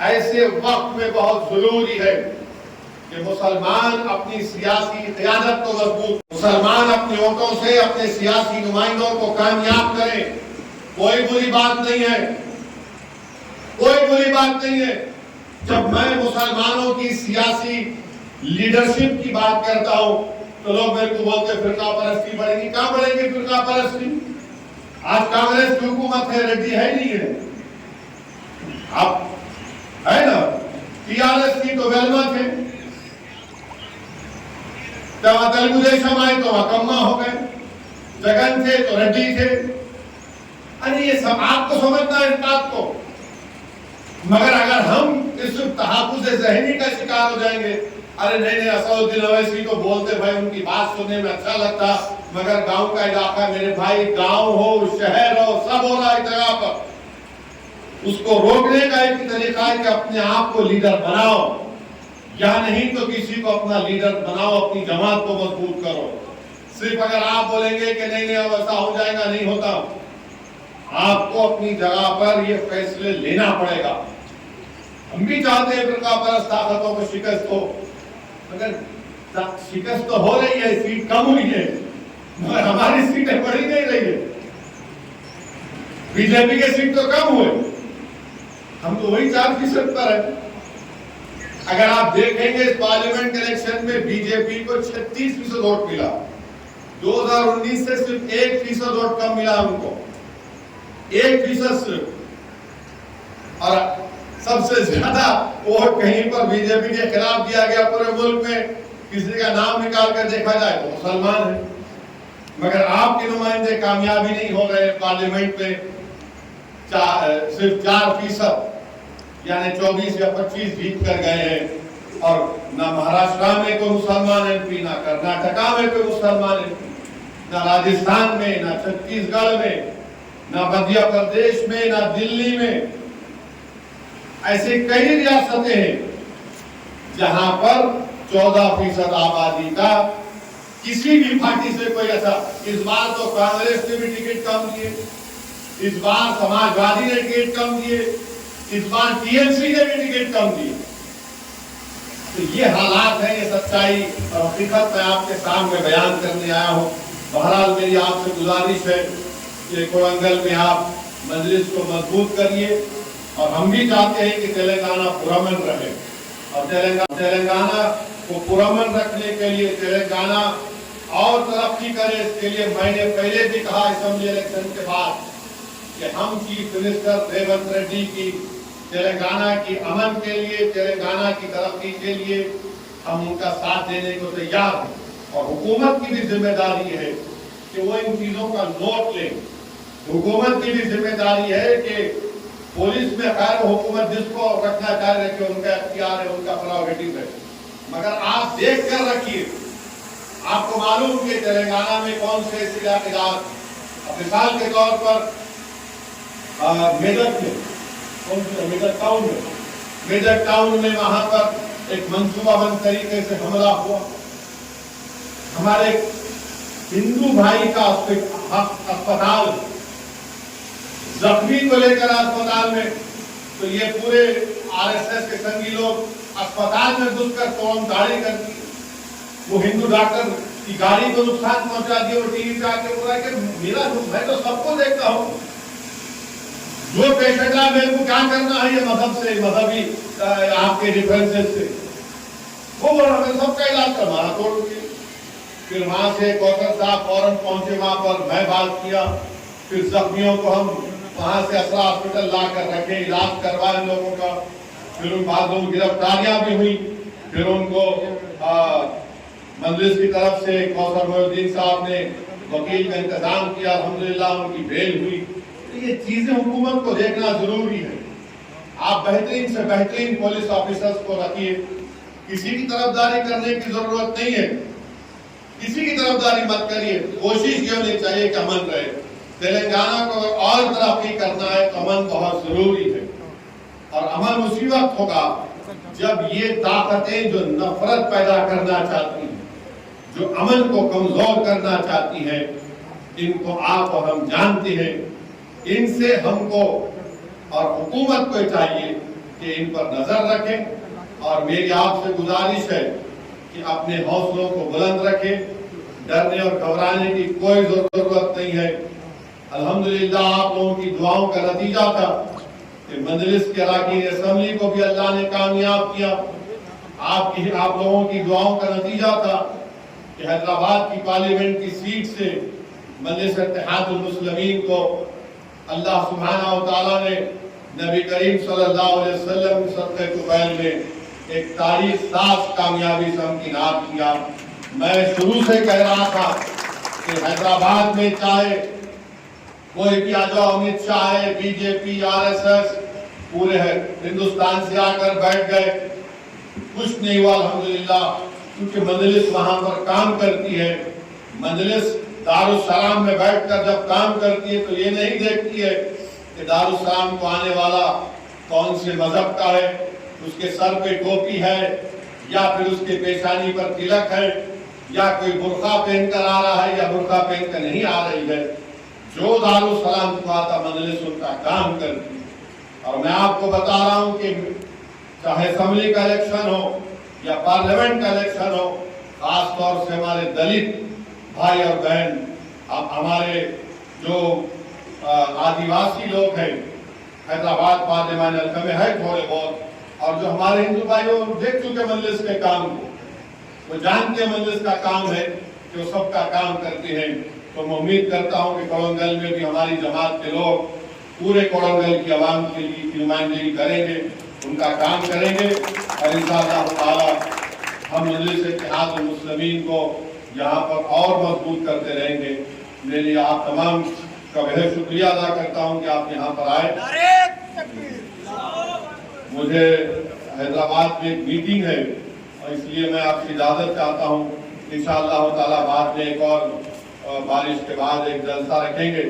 ایسے وقت میں بہت ضروری ہے کہ مسلمان اپنی سیاسی قیادت کو مضبوط، مسلمان اپنی ووٹوں سے اپنے سیاسی نمائندوں کو کامیاب کریں. کوئی بری بات نہیں ہے، کوئی بری بات نہیں ہے. جب میں مسلمانوں کی سیاسی لیڈرشپ کی بات کرتا ہوں تو لوگ میرے کو بولتے فرقہ پرستی بڑھے گی. کہاں بڑھے گی فرقہ پرستی؟ آج کانگریس کی حکومت ہے، ریڈی ہے نہیں ہے. اب ہے نا، TRS کی تو ویلما تھے، جب تلگو دیشم آئے تو وکما ہو گئے، جگن تھے تو ریڈی تھے. ارے یہ سب آپ کو سمجھنا ہے اس بات کو. مگر اگر ہم اس تحفظ ذہنی کا شکار ہو جائیں گے، ارے نہیں اسد الدین اویسی تو بولتے بھائی ان کی بات سننے میں اچھا لگتا، مگر گاؤں کا علاقہ میرے بھائی، گاؤں ہو شہر ہو سب ہو رہا ہے جگہ پر. اس کو روکنے کا ایک طریقہ ہے کہ اپنے آپ کو لیڈر بناؤ، یا نہیں تو کسی کو اپنا لیڈر بناؤ، اپنی جماعت کو مضبوط کرو. صرف اگر آپ بولیں گے کہ نہیں اب ایسا ہو جائے گا، نہیں ہوتا. آپ کو اپنی جگہ پر یہ فیصلے لینا پڑے گا. ہم بھی چاہتے ہیں فرقہ پرست طاقتوں کو شکست ہو، مگر شکست تو ہو رہی ہے، سیٹ کم ہوئی ہے، مگر ہماری سیٹیں بڑھی نہیں رہی ہے. BJP کے سیٹ تو کم ہوئے، ہم تو وہی 4% پر ہیں. اگر آپ دیکھیں گے اس پارلیمنٹ الیکشن میں BJP کو 36% ووٹ ملا. 2019 سے صرف 1% ووٹ کم ملا ان کو، 1% صرف. اور سب سے زیادہ ووٹ کہیں پر BJP کے خلاف دیا گیا پورے ملک میں. کسی کا نام نکال کر دیکھا جائے تو مسلمان ہیں. مگر آپ کے نمائندے کامیابی نہیں ہو رہے پارلیمنٹ میں. صرف 4%، یعنی 24 یا 25 جیت کر گئے ہیں. اور نہ مہاراشٹر میں کوئی مسلمان MP، نہ کرناٹکا میں کوئی مسلمان MP، نہ راجستھان میں، نہ چھتیس گڑھ میں، نہ مدھیہ پردیش میں، نہ دلی میں. ایسے کئی ریاستیں ہیں جہاں پر 14% آبادی کا کسی بھی پارٹی سے کوئی ایسا. اس بار تو کانگریس نے بھی ٹکٹ کم دیے، اس بار سماجوادی نے ٹکٹ کم دیے، اس بار TMC نے بھی ٹکٹ کم دیے. تو یہ حالات ہیں، یہ سچائی اور حقیقت میں آپ کے سامنے بیان کرنے آیا ہوں. بہرحال میری آپ سے گزارش ہے کہ کوڑنگل میں آپ مجلس کو مضبوط کریے، اور ہم بھی چاہتے ہیں کہ تلنگانہ پرامن رہے. اور تلنگانہ کو پرامن رکھنے کے لیے، تلنگانہ اور ترقی کرے، اس کے لیے میں نے پہلے بھی کہا اسمبلی الیکشن کے بعد کہ ہم چیف منسٹر ریونت ریڈی کی تلنگانہ کی امن کے لیے، تلنگانہ کی ترقی کے لیے ہم ان کا ساتھ دینے کو تیار ہیں. اور حکومت کی بھی ذمہ داری ہے کہ وہ ان چیزوں کا نوٹ لیں. حکومت کی بھی ذمہ داری ہے کہ پولیس میں خیر حکومت جس کو رکھنا چاہ رکھے، ان کا اختیار ہے، ان کا پراروگیٹو ہے. مگر آپ دیکھ کر رکھیے. آپ کو معلوم کہ تلنگانہ میں کون سے علاقے، مثال کے طور پر میدک میں، میدک ٹاؤن میں وہاں پر ایک منصوبہ بند طریقے سے حملہ ہوا. ہمارے ہندو بھائی کا اسپتال، زخمی کو لے کر اسپتال میں، تو یہ پورے RSS کے سنگی لوگ اسپتال میں گھس کر توڑ دھاڑی کر دی. وہ ہندو ڈاکٹر کی گاڑی کو نقصان پہنچا دیا. وہ ٹی وی پہ آ کے بولا کہ میرا میں تو سب کو دیکھتا ہوں، جو پیشنٹ ہے میرے کو کیا کرنا ہے یہ مذہب سے، مذہبی آپ کے ڈیفرنسز سے. وہ بولا میں سب کا علاج کروانا توڑ کے. پھر وہاں سے کوثر صاحب فوراً پہنچے وہاں پر، میں بات کیا. پھر زخمیوں کو ہم وہاں سے اسرا ہاسپٹل لا کر رکھے، علاج کروائے لوگوں کا. फिर उन बाद में गिरफ्तारियां भी हुई, फिर उनको मजलिस की तरफ से कौसर मोहिउद्दीन साहब ने वकील का इंतजाम किया, अल्हम्दुलिल्लाह उनकी बेल हुई। तो ये चीजें हुकूमत को देखना जरूरी है। आप बेहतरीन से बेहतरीन पुलिस ऑफिसर्स को रखिए, किसी की तरफदारी करने की जरूरत नहीं है, किसी की तरफदारी मत करिए, कोशिश ये होनी चाहिए कि अमन रहे। तेलंगाना को अगर और तरक्की करना है तो अमन बहुत जरूरी है, और अमन उसी वक्त होगा जब ये ताकतें जो नफरत पैदा करना चाहती हैं, जो अमन को कमजोर करना चाहती हैं, इनको आप और हम जानते हैं, इनसे हमको और हुकूमत को चाहिए कि इन पर नजर रखें। और मेरी आपसे गुजारिश है कि अपने हौसलों को बुलंद रखें, डरने और घबराने की कोई जरूरत नहीं है। अल्हम्दुलिल्लाह आप लोगों की दुआओं का नतीजा था कि मजलिस के अराकीन असेंबली को भी अल्लाह ने कामयाब किया। आप लोगों की दुआओं का नतीजा था कि हैदराबाद की पार्लियामेंट की सीट से मजलिस इत्तेहादुल मुस्लिमीन को अल्लाह सुब्हानहू व तआला ने नबी करीम सल्लल्लाहु अलैहि वसल्लम के सदक़े कुबैल में एक तारीख साज कामयाबी से हमकिनार किया। मैं शुरू से कह रहा था कि हैदराबाद में चाहे कोई भी आ जाओ, अमित शाह है, बीजेपी, आरएसएस, पूरे हिंदुस्तान से आकर बैठ गए, कुछ नहीं हुआ अल्हम्दुलिल्लाह, क्योंकि मजलिस वहां पर काम करती है। मजलिस दारुस्सलाम में बैठकर जब काम करती है तो ये नहीं देखती है कि दारुस्सलाम को आने वाला कौन से मजहब का है, उसके सर पे टोपी है या फिर उसके पेशानी पर तिलक है, या कोई बुर्का पहनकर आ रहा है या बुर्का पहनकर नहीं आ रही है। जो दारुस्सलाम को आता मजलिस उनका काम करती है। और मैं आपको बता रहा हूं कि चाहे असेंबली का इलेक्शन हो या पार्लियामेंट का इलेक्शन हो, खास तौर से हमारे दलित भाई और बहन, अब हमारे जो आदिवासी लोग हैं, हैदराबाद पार्लियामेंट हल्के में है थोड़े बहुत, और जो हमारे हिंदू भाई वो देख चुके मजलिस के काम को, वो जानते मजलिस का काम है कि वो सबका काम करते हैं। तो मैं उम्मीद करता हूं कि कोड़ंगल में भी हमारी जमात के लोग पूरे कोड़ंगल की आवाम के लिए नुमाइंदगी करेंगे, उनका काम करेंगे, और इंशाअल्लाह ताला हम मजलिस इत्तेहादुल मुस्लिमीन को यहाँ पर और मजबूत करते रहेंगे। मेरे लिए आप तमाम का बेहद शुक्रिया अदा करता हूँ कि आप यहाँ पर आए। मुझे हैदराबाद में एक मीटिंग है और इसलिए मैं आपसे इजाजत चाहता हूँ। इंशाअल्लाह ताला बाद में एक और बारिश के बाद एक जलसा रखेंगे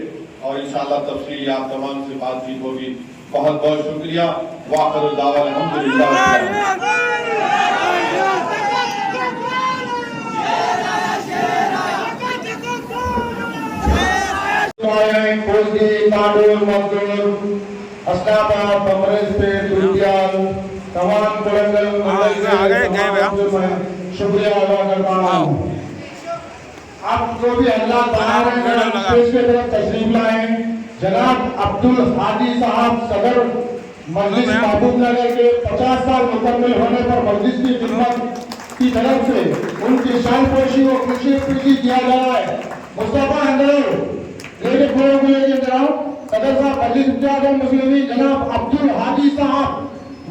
और इंशाअल्लाह तफसीली आप तमाम से बातचीत होगी। बहुत बहुत शुक्रिया। वाखिर दावा अल्हम्दुलिल्लाह। कोसगी, कांडोल, मजदूर, अस्नाबाद, कमरेजपेट, दुर्गियाल, तमाम कोड़ंगल शुक्रिया अदा करता हूँ। आप जो भी अल्लाह बना रहे हैं स्टेज की तरफ तशरीफ लाएं। जनाब अब्दुल हादी साहब सदर मजलिस महबूब नगर के 50 साल मुकम्मल होने पर मजलिस की खिदमत की तरफ से उनकी शानपोशी और खुशी खुशी किया जा रहा है। मुस्तफा अंदर लेके फोटो को लेके जनाब सदर साहब मजलिस इत्तेहादुल मुस्लिमीन जनाब अब्दुल हादी साहब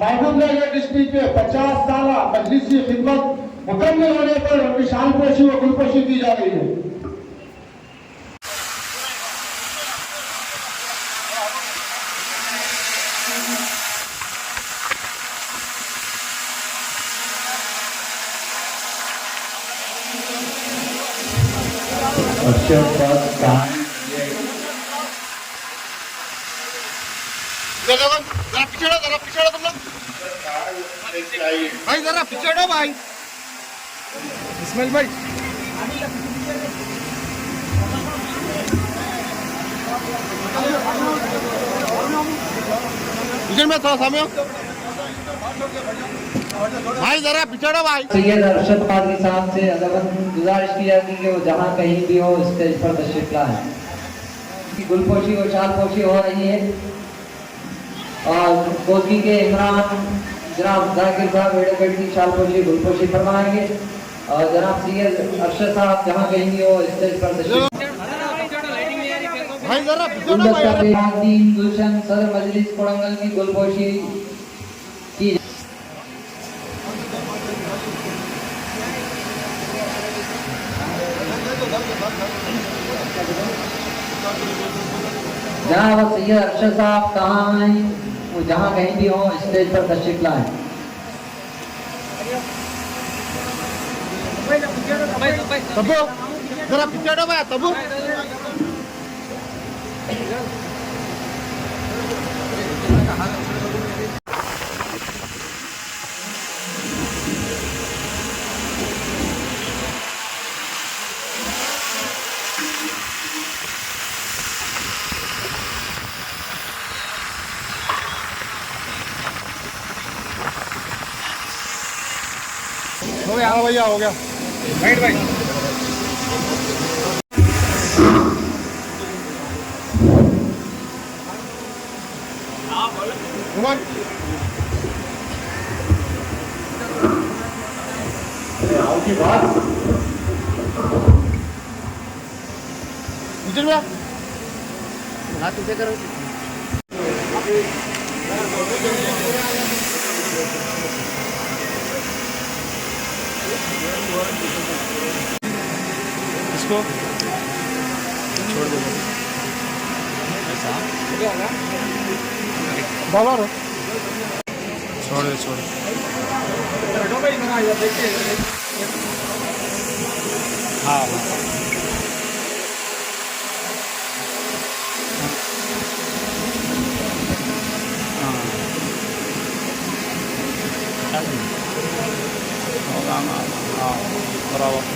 महबूब नगर डिस्ट्रिक्ट के 50 साल मजलिस की खिदमत मुकम्मल होने पर उनकी शानपोशी और गुलपोशी की जा रही है। जरा पिछड़ो तुम लोग भाई, जरा पिछड़ो भाई। इस्माइल भाई इधर में थोड़ा सामने भाई, जरा पिछड़ो भाई। सैयद अरशद कादरी साहब से अदबन गुजारिश की जाती है कि वो जहाँ कहीं भी हो स्टेज पर तशरीफ लाएं। गुलपोशी और शालपोशी हो रही है और कोसी के इमरान जनाब जाकिर साहब एडवोकेट की शालपोशी गुलपोशी फरमाएंगे और जनाब सैयद अरशद साहब जहाँ कहीं भी हो स्टेज पर तशरीफ भाई, जरा पिछड़ो भाई। गुलशन सदर मजलिस कोड़ंगल की गुलपोशी की जहाँ वो सैयद अरशद साहब कहाँ हैं, वो जहाँ कहीं भी हो स्टेज पर तशरीफ लाएं। तब्बू जरा पीछे हटो भाई तब्बू हो गया भैया हो गया राइट भाई उमर की बात नीचे में हाथ नीचे करो इसको छोड़ दो ऐसा डॉलर छोड़ दे छोड़ हाँ बराबर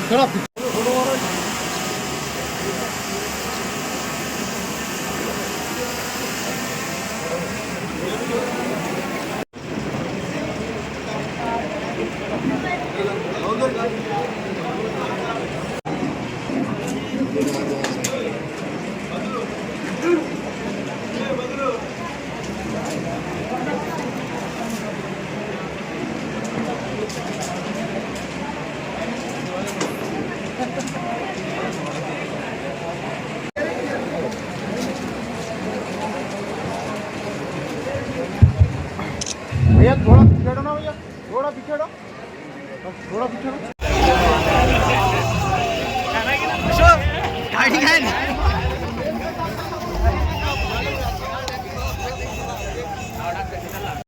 थोड़ा भैया थोड़ा पीछे हटो ना भैया थोड़ा पीछे हटो थोड़ा पीछे हटो गाड़ी